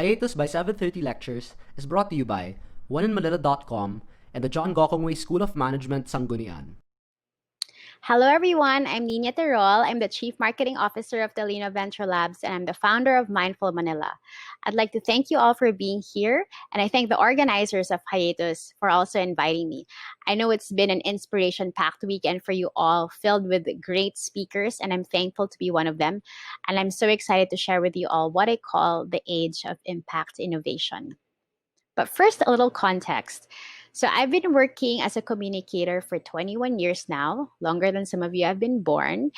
Hiatus by 7:30 Lectures is brought to you by oneinmanila.com and the John Gokongwei School of Management, Sanggunian. Hello, everyone. I'm Niña Terol. I'm the Chief Marketing Officer of Talino Venture Labs, and I'm the founder of Mindful Manila. I'd like to thank you all for being here, and I thank the organizers of Hiatus for also inviting me. I know it's been an inspiration-packed weekend for you all, filled with great speakers, and I'm thankful to be one of them. And I'm so excited to share with you all what I call the age of impact innovation. But first, a little context. So I've been working as a communicator for 21 years now, longer than some of you have been born.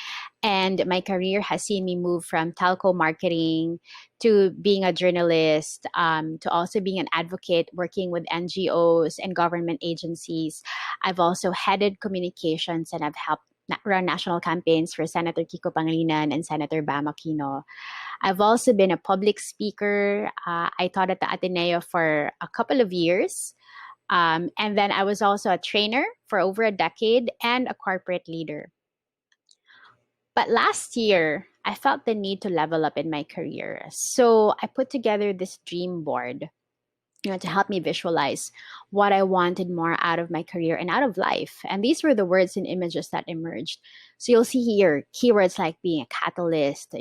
And my career has seen me move from telco marketing to being a journalist, to also being an advocate, working with NGOs and government agencies. I've also headed communications and I've helped run national campaigns for Senator Kiko Pangilinan and Senator Bam Aquino. I've also been a public speaker. I taught at the Ateneo for a couple of years. And then I was also a trainer for over a decade and a corporate leader. But last year, I felt the need to level up in my career. So I put together this dream board, to help me visualize what I wanted more out of my career and out of life. And these were the words and images that emerged. So you'll see here keywords like being a catalyst,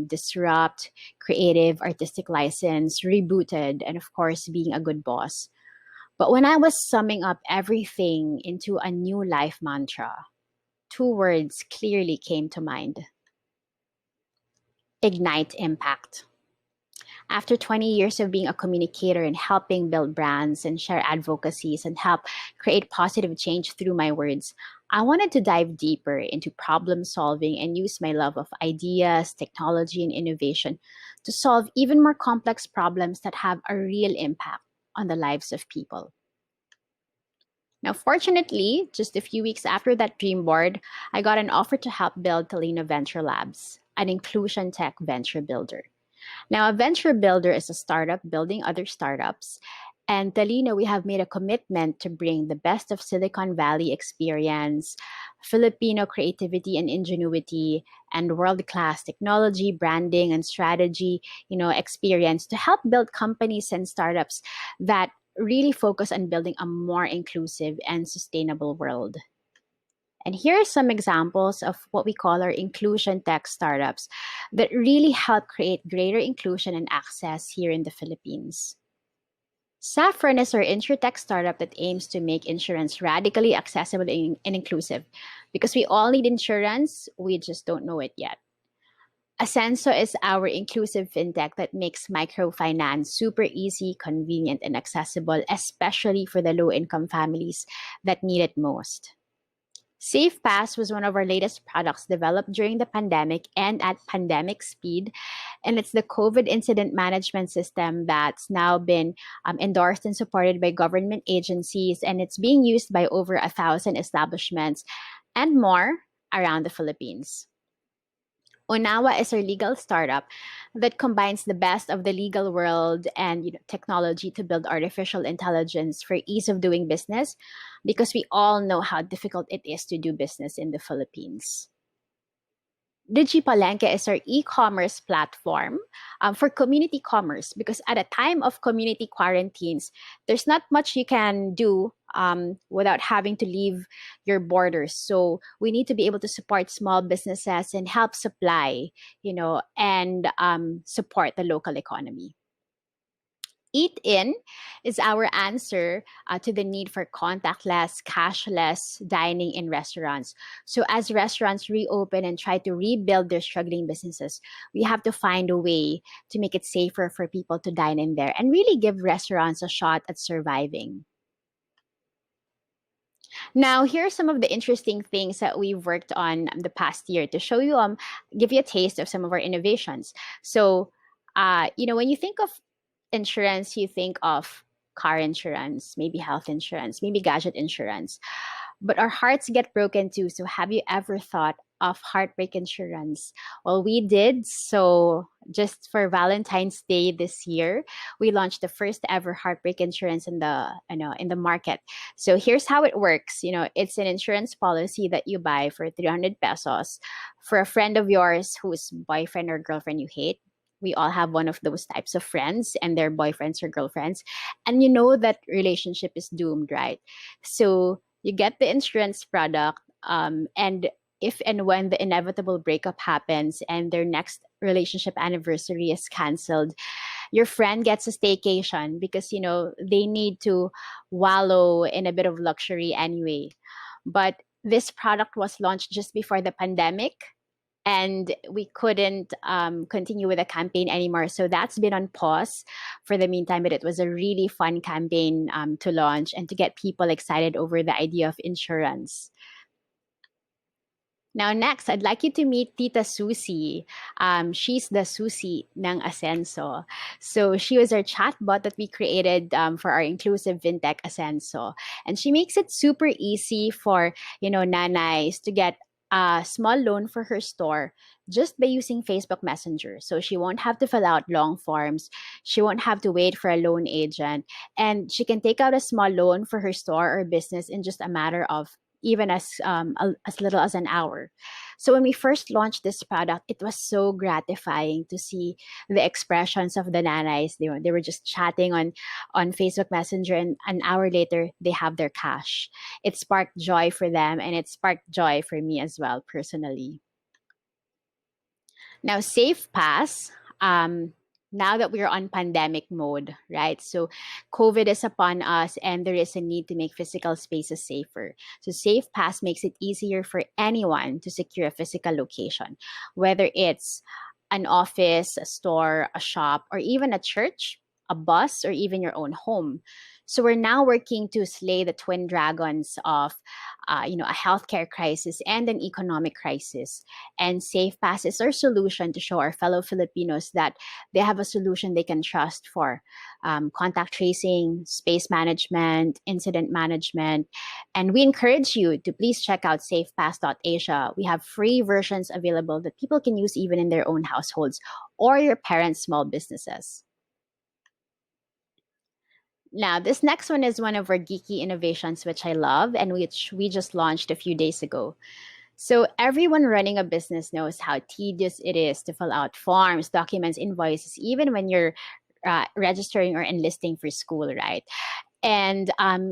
disrupt, creative, artistic license, rebooted, and of course, being a good boss. But when I was summing up everything into a new life mantra, two words clearly came to mind: ignite impact. After 20 years of being a communicator and helping build brands and share advocacies and help create positive change through my words, I wanted to dive deeper into problem solving and use my love of ideas, technology, and innovation to solve even more complex problems that have a real impact on the lives of people. Now, fortunately, just a few weeks after that dream board, I got an offer to help build Talino Venture Labs, an inclusion tech venture builder. Now, a venture builder is a startup building other startups. And Talino, we have made a commitment to bring the best of Silicon Valley experience, Filipino creativity and ingenuity, and world-class technology, branding, and strategy, experience to help build companies and startups that really focus on building a more inclusive and sustainable world. And here are some examples of what we call our inclusion tech startups that really help create greater inclusion and access here in the Philippines. Saffron is our insurtech startup that aims to make insurance radically accessible and inclusive, because we all need insurance, we just don't know it yet. Ascenso is our inclusive fintech that makes microfinance super easy, convenient, and accessible, especially for the low-income families that need it most. SafePass was one of our latest products developed during the pandemic and at pandemic speed. And it's the COVID incident management system that's now been endorsed and supported by government agencies. And it's being used by over 1,000 establishments and more around the Philippines. Onawa is our legal startup that combines the best of the legal world and technology to build artificial intelligence for ease of doing business, because we all know how difficult it is to do business in the Philippines. DigiPalenque is our e-commerce platform for community commerce, because at a time of community quarantines, there's not much you can do without having to leave your borders. So we need to be able to support small businesses and help supply, and support the local economy. Eat In is our answer to the need for contactless, cashless dining in restaurants. So as restaurants reopen and try to rebuild their struggling businesses, we have to find a way to make it safer for people to dine in there and really give restaurants a shot at surviving. Now, here are some of the interesting things that we've worked on the past year to show you, give you a taste of some of our innovations. So, when you think of insurance, you think of car insurance, maybe health insurance, maybe gadget insurance. But our hearts get broken too. So have you ever thought of heartbreak insurance? Well, we did. So just for Valentine's Day this year, we launched the first ever heartbreak insurance in the market. So here's how it works. It's an insurance policy that you buy for 300 pesos for a friend of yours whose boyfriend or girlfriend you hate. We all have one of those types of friends and their boyfriends or girlfriends. And you know that relationship is doomed, right? So you get the insurance product, and if and when the inevitable breakup happens and their next relationship anniversary is canceled, your friend gets a staycation because they need to wallow in a bit of luxury anyway. But this product was launched just before the pandemic, and we couldn't continue with the campaign anymore. So that's been on pause for the meantime. But it was a really fun campaign to launch and to get people excited over the idea of insurance. Now, next, I'd like you to meet Tita Susie. She's the Susie ng Ascenso. So she was our chatbot that we created for our inclusive fintech Ascenso. And she makes it super easy for, nanays to get a small loan for her store just by using Facebook Messenger. So she won't have to fill out long forms. She won't have to wait for a loan agent. And she can take out a small loan for her store or business in just a matter of even as little as an hour. So when we first launched this product, it was so gratifying to see the expressions of the nanays. They were just chatting on Facebook Messenger, and an hour later they have their cash. It sparked joy for them, and it sparked joy for me as well personally. Now, Safe Pass, now that we're on pandemic mode, right? So COVID is upon us and there is a need to make physical spaces safer. So Safe Pass makes it easier for anyone to secure a physical location, whether it's an office, a store, a shop, or even a church, a bus, or even your own home. So we're now working to slay the twin dragons of, a healthcare crisis and an economic crisis. And SafePass is our solution to show our fellow Filipinos that they have a solution they can trust for contact tracing, space management, incident management. And we encourage you to please check out safepass.asia. We have free versions available that people can use even in their own households or your parents' small businesses. Now, this next one is one of our geeky innovations, which I love and which we just launched a few days ago. So, everyone running a business knows how tedious it is to fill out forms, documents, invoices, even when you're registering or enlisting for school, right? And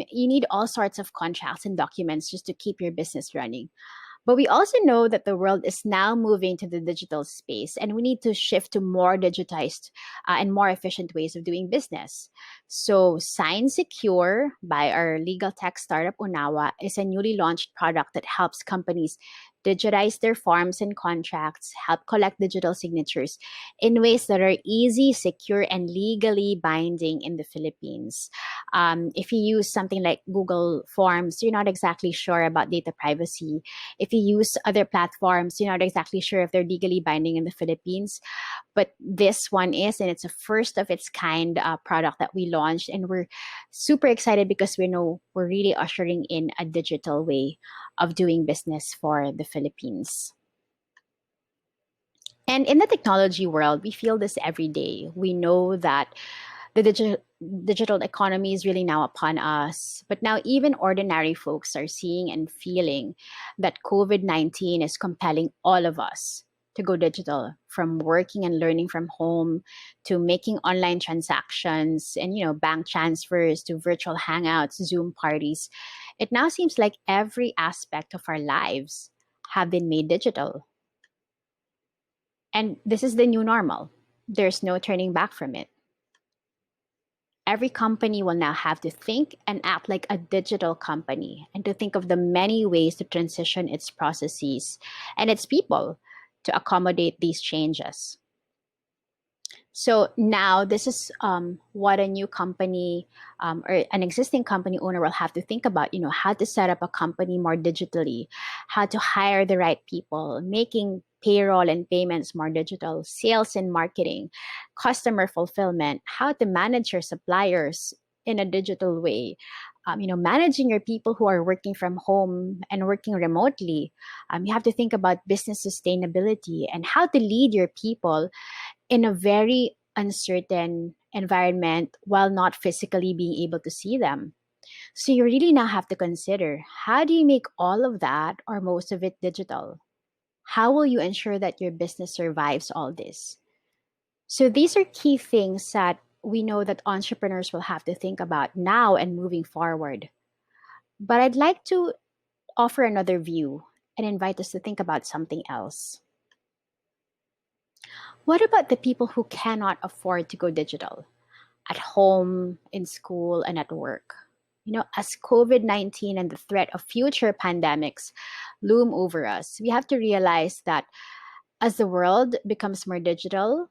you need all sorts of contracts and documents just to keep your business running. But we also know that the world is now moving to the digital space, and we need to shift to more digitized and more efficient ways of doing business. So, Sign Secure by our legal tech startup Unawa is a newly launched product that helps companies digitize their forms and contracts, help collect digital signatures in ways that are easy, secure, and legally binding in the Philippines. If you use something like Google Forms, you're not exactly sure about data privacy. If you use other platforms, you're not exactly sure if they're legally binding in the Philippines. But this one is, and it's a first of its kind product that we launched. And we're super excited because we know we're really ushering in a digital way of doing business for the Philippines. And in the technology world, we feel this every day. We know that the digital economy is really now upon us. But now, even ordinary folks are seeing and feeling that COVID-19 is compelling all of us to go digital, from working and learning from home to making online transactions and bank transfers to virtual hangouts, Zoom parties. It now seems like every aspect of our lives have been made digital. And this is the new normal. There's no turning back from it. Every company will now have to think and act like a digital company and to think of the many ways to transition its processes and its people to accommodate these changes. So now this is what a new company or an existing company owner will have to think about, how to set up a company more digitally, how to hire the right people, making payroll and payments more digital, sales and marketing, customer fulfillment, how to manage your suppliers in a digital way, managing your people who are working from home and working remotely. You have to think about business sustainability and how to lead your people in a very uncertain environment while not physically being able to see them. So you really now have to consider, how do you make all of that or most of it digital? How will you ensure that your business survives all this? So these are key things that we know that entrepreneurs will have to think about now and moving forward. But I'd like to offer another view and invite us to think about something else. What about the people who cannot afford to go digital at home, in school, and at work? As COVID 19 and the threat of future pandemics loom over us, we have to realize that as the world becomes more digital,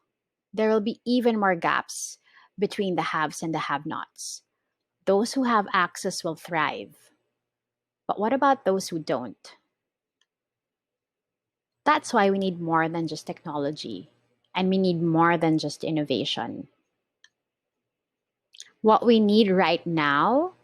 there will be even more gaps between the haves and the have nots. Those who have access will thrive. But what about those who don't? That's why we need more than just technology, and we need more than just innovation. What we need right now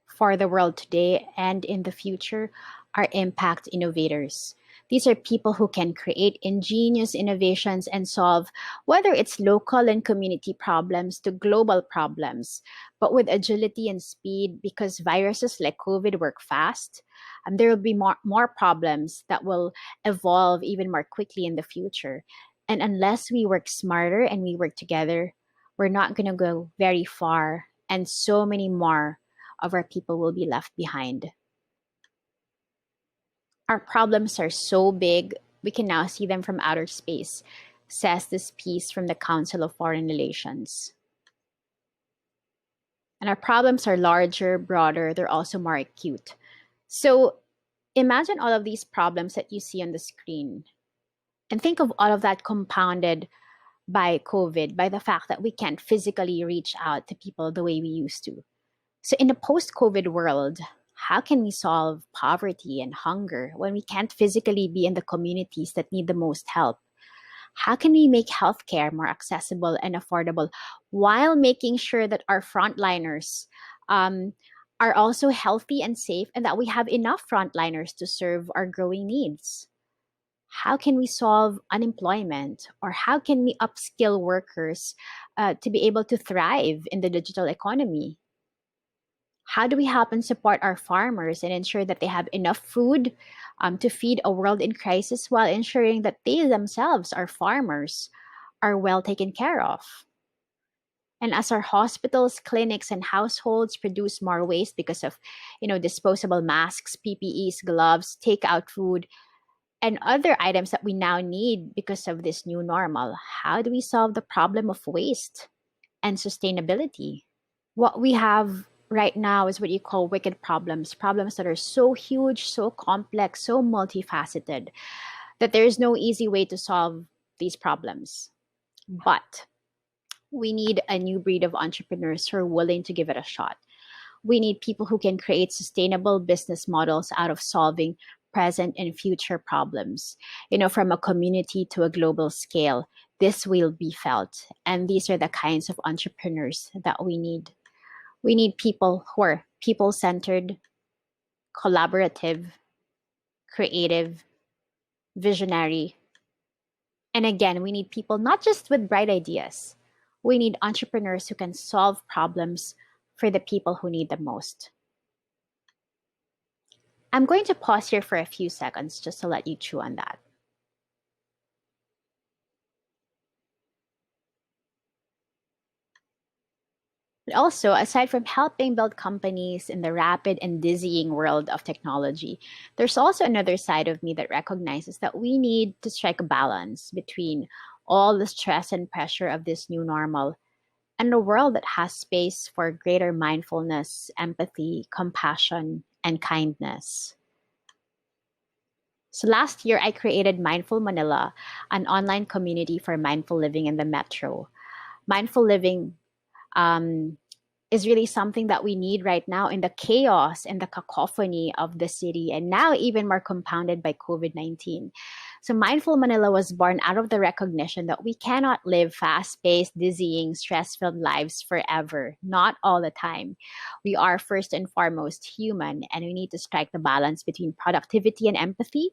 for the world today and in the future are impact innovators. These are people who can create ingenious innovations and solve whether it's local and community problems to global problems, but with agility and speed because viruses like COVID work fast. And there will be more problems that will evolve even more quickly in the future. And unless we work smarter and we work together, we're not going to go very far. And so many more of our people will be left behind. Our problems are so big, we can now see them from outer space, says this piece from the Council of Foreign Relations. And our problems are larger, broader, they're also more acute. So imagine all of these problems that you see on the screen. And think of all of that compounded by COVID, by the fact that we can't physically reach out to people the way we used to. So, in a post COVID world, how can we solve poverty and hunger when we can't physically be in the communities that need the most help? How can we make healthcare more accessible and affordable while making sure that our frontliners are also healthy and safe and that we have enough frontliners to serve our growing needs? How can we solve unemployment or how can we upskill workers to be able to thrive in the digital economy? How do we help and support our farmers and ensure that they have enough food to feed a world in crisis while ensuring that they themselves, our farmers, are well taken care of? And as our hospitals, clinics, and households produce more waste because of, disposable masks, PPEs, gloves, takeout food, and other items that we now need because of this new normal, how do we solve the problem of waste and sustainability? What we have right now is what you call wicked problems, problems that are so huge, so complex, so multifaceted that there is no easy way to solve these problems. But we need a new breed of entrepreneurs who are willing to give it a shot. We need people who can create sustainable business models out of solving present and future problems, from a community to a global scale. This will be felt. And these are the kinds of entrepreneurs that we need. We need people who are people centered, collaborative, creative, visionary. And again, we need people not just with bright ideas. We need entrepreneurs who can solve problems for the people who need them most. I'm going to pause here for a few seconds just to let you chew on that. But also, aside from helping build companies in the rapid and dizzying world of technology, there's also another side of me that recognizes that we need to strike a balance between all the stress and pressure of this new normal and a world that has space for greater mindfulness, empathy, compassion, and kindness. So last year, I created Mindful Manila, an online community for mindful living in the metro. Mindful living um, is really something that we need right now in the chaos and the cacophony of the city, and now even more compounded by COVID 19. So, Mindful Manila was born out of the recognition that we cannot live fast paced, dizzying, stress filled lives forever, not all the time. We are first and foremost human, and we need to strike the balance between productivity and empathy,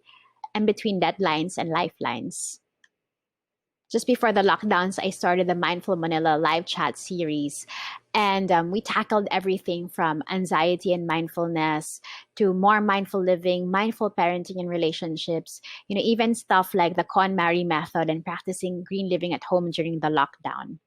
and between deadlines and lifelines. Just before the lockdowns, I started the Mindful Manila live chat series. And we tackled everything from anxiety and mindfulness to more mindful living, mindful parenting and relationships, even stuff like the KonMari method and practicing green living at home during the lockdown.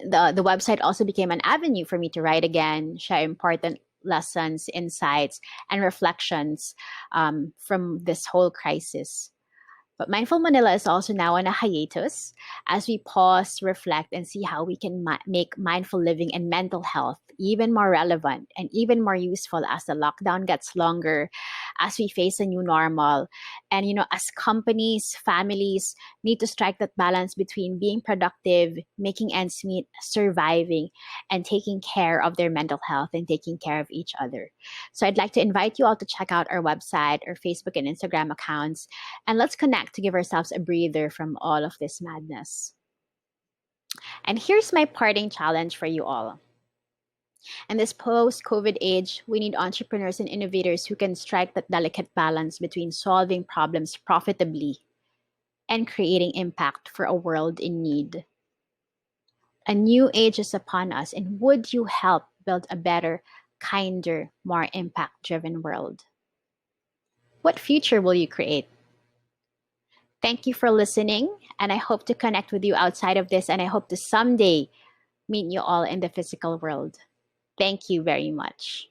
The website also became an avenue for me to write again, share important lessons, insights, and reflections from this whole crisis. But Mindful Manila is also now on a hiatus as we pause, reflect, and see how we can make mindful living and mental health even more relevant and even more useful as the lockdown gets longer, as we face a new normal. And, as companies, families need to strike that balance between being productive, making ends meet, surviving, and taking care of their mental health and taking care of each other. So I'd like to invite you all to check out our website, our Facebook and Instagram accounts, and let's connect to give ourselves a breather from all of this madness. And here's my parting challenge for you all. In this post COVID age, we need entrepreneurs and innovators who can strike that delicate balance between solving problems profitably and creating impact for a world in need. A new age is upon us, and would you help build a better, kinder, more impact driven world? What future will you create? Thank you for listening, and I hope to connect with you outside of this, and I hope to someday meet you all in the physical world. Thank you very much.